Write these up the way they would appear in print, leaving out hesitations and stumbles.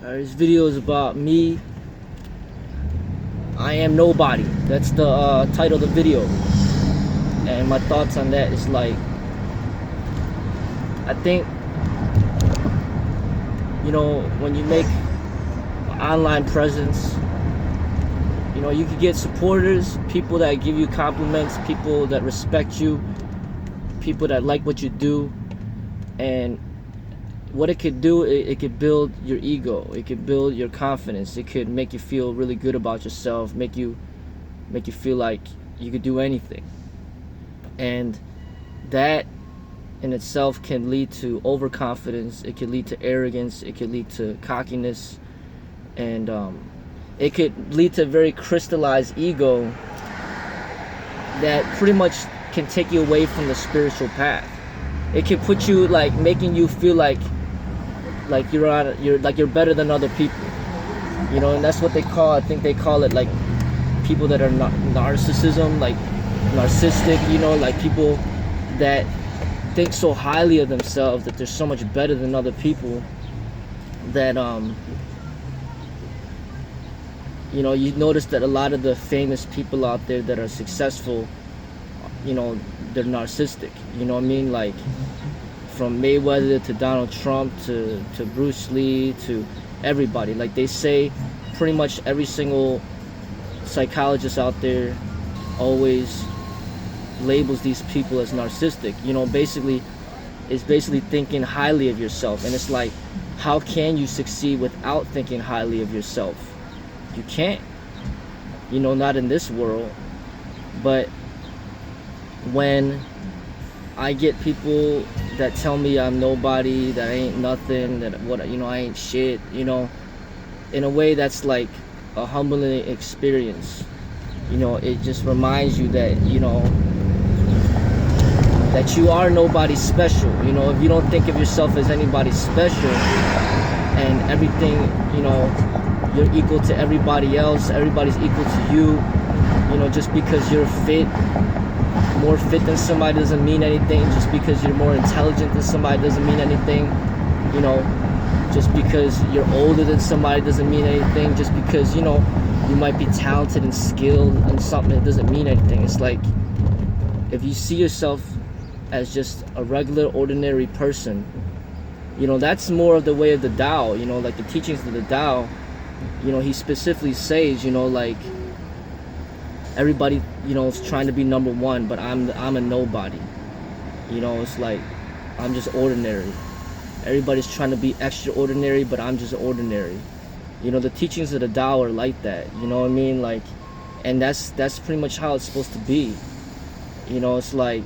This video is about me. I am nobody. That's the title of the video. And my thoughts on that is like, I think, when you make an online presence, you can get supporters, people that give you compliments, people that respect you, people that like what you do. And what it could do, it could build your ego, it could build your confidence, it could make you feel really good about yourself, make you feel like you could do anything. And that in itself can lead to overconfidence, it could lead to arrogance, it could lead to cockiness, and it could lead to a very crystallized ego that pretty much can take you away from the spiritual path. It can put you, like, making you feel like you're better than other people, and that's what I think they call it, like, people that are narcissism, like narcissistic, like people that think so highly of themselves that they're so much better than other people that you notice that a lot of the famous people out there that are successful, they're narcissistic. You know what I mean? Like, from Mayweather to Donald Trump to Bruce Lee to everybody. Like, they say pretty much every single psychologist out there always labels these people as narcissistic. Basically, it's basically thinking highly of yourself. And it's like, how can you succeed without thinking highly of yourself? You can't. Not in this world. But when I get people that tell me I'm nobody, that I ain't nothing, that I ain't shit, in a way that's like a humbling experience. It just reminds you that, that you are nobody special. If you don't think of yourself as anybody special and everything, you're equal to everybody else, everybody's equal to you, just because you're more fit than somebody doesn't mean anything. Just because you're more intelligent than somebody doesn't mean anything. Just because you're older than somebody doesn't mean anything. Just because you might be talented and skilled in something, it doesn't mean anything. It's like, if you see yourself as just a regular, ordinary person, that's more of the way of the Tao. Like the teachings of the Tao, he specifically says, like, everybody, is trying to be number one, but I'm a nobody. It's like, I'm just ordinary. Everybody's trying to be extraordinary, but I'm just ordinary. The teachings of the Tao are like that. You know what I mean? Like, and that's pretty much how it's supposed to be. It's like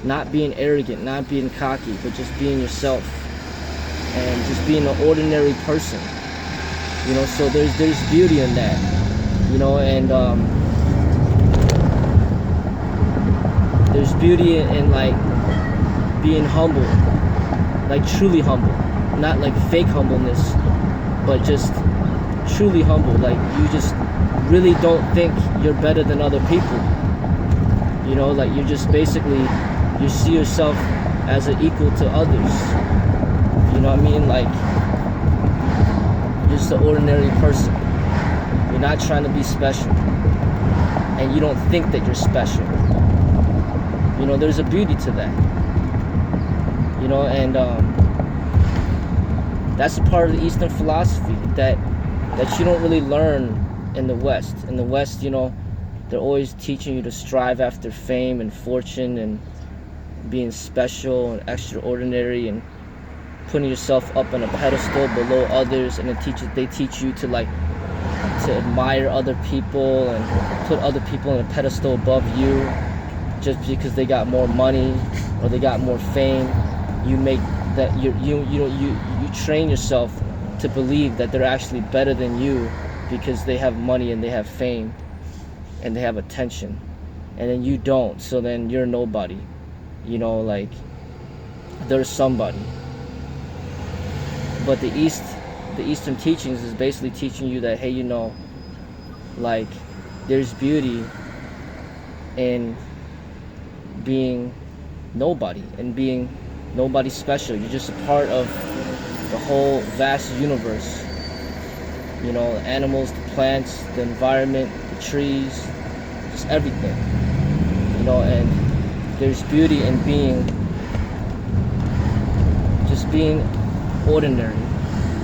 not being arrogant, not being cocky, but just being yourself and just being an ordinary person. So there's beauty in that, and there's beauty in like being humble, like truly humble, not like fake humbleness, but just truly humble. Like, you just really don't think you're better than other people. Like, you're just basically, you see yourself as an equal to others. You know what I mean? Like, just an ordinary person. You're not trying to be special, and you don't think that you're special. There's a beauty to that. And that's a part of the Eastern philosophy that you don't really learn in the West. In the West, they're always teaching you to strive after fame and fortune and being special and extraordinary and putting yourself up on a pedestal below others, and they teach you to admire other people and put other people on a pedestal above you just because they got more money or they got more fame. You make that you train yourself to believe that they're actually better than you because they have money and they have fame and they have attention, and then you don't. So then you're nobody. Like, there's somebody. But the Eastern teachings is basically teaching you that, hey, like, there's beauty in being nobody and being Nobody's special. You're just a part of the whole vast universe. You know, animals, the plants, the environment, the trees, just everything. You know, and there's beauty in just being ordinary,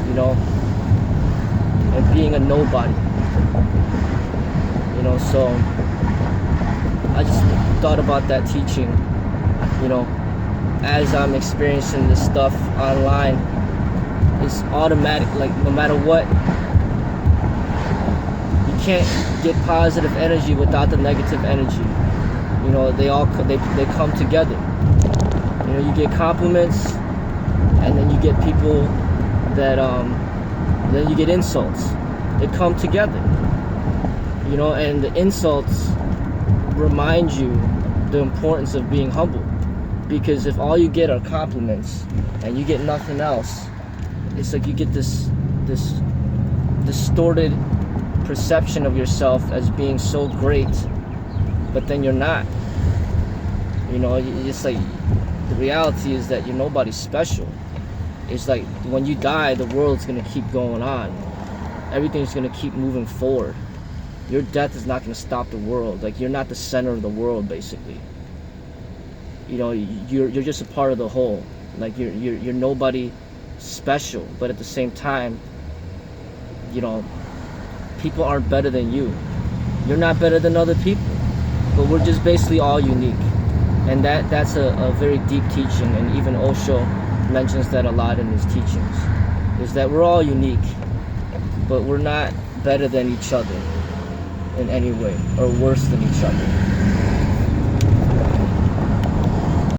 you know, and being a nobody. You know, so I just thought about that teaching, you know, as I'm experiencing this stuff online. It's automatic, like no matter what, you can't get positive energy without the negative energy. You know, they come together. You know, you get compliments, and then you get people that then you get insults. They come together. You know, and the insults remind you the importance of being humble. Because if all you get are compliments and you get nothing else, it's like you get this distorted perception of yourself as being so great, but then you're not. You know, it's like the reality is that you're nobody special. It's like when you die, the world's gonna keep going on. Everything's gonna keep moving forward. Your death is not gonna stop the world. Like, you're not the center of the world, basically. You know, you're just a part of the whole. Like, you're nobody special, but at the same time, you know, people aren't better than you. You're not better than other people, but we're just basically all unique. And that's a very deep teaching, and even Osho mentions that a lot in his teachings, is that we're all unique, but we're not better than each other in any way, or worse than each other.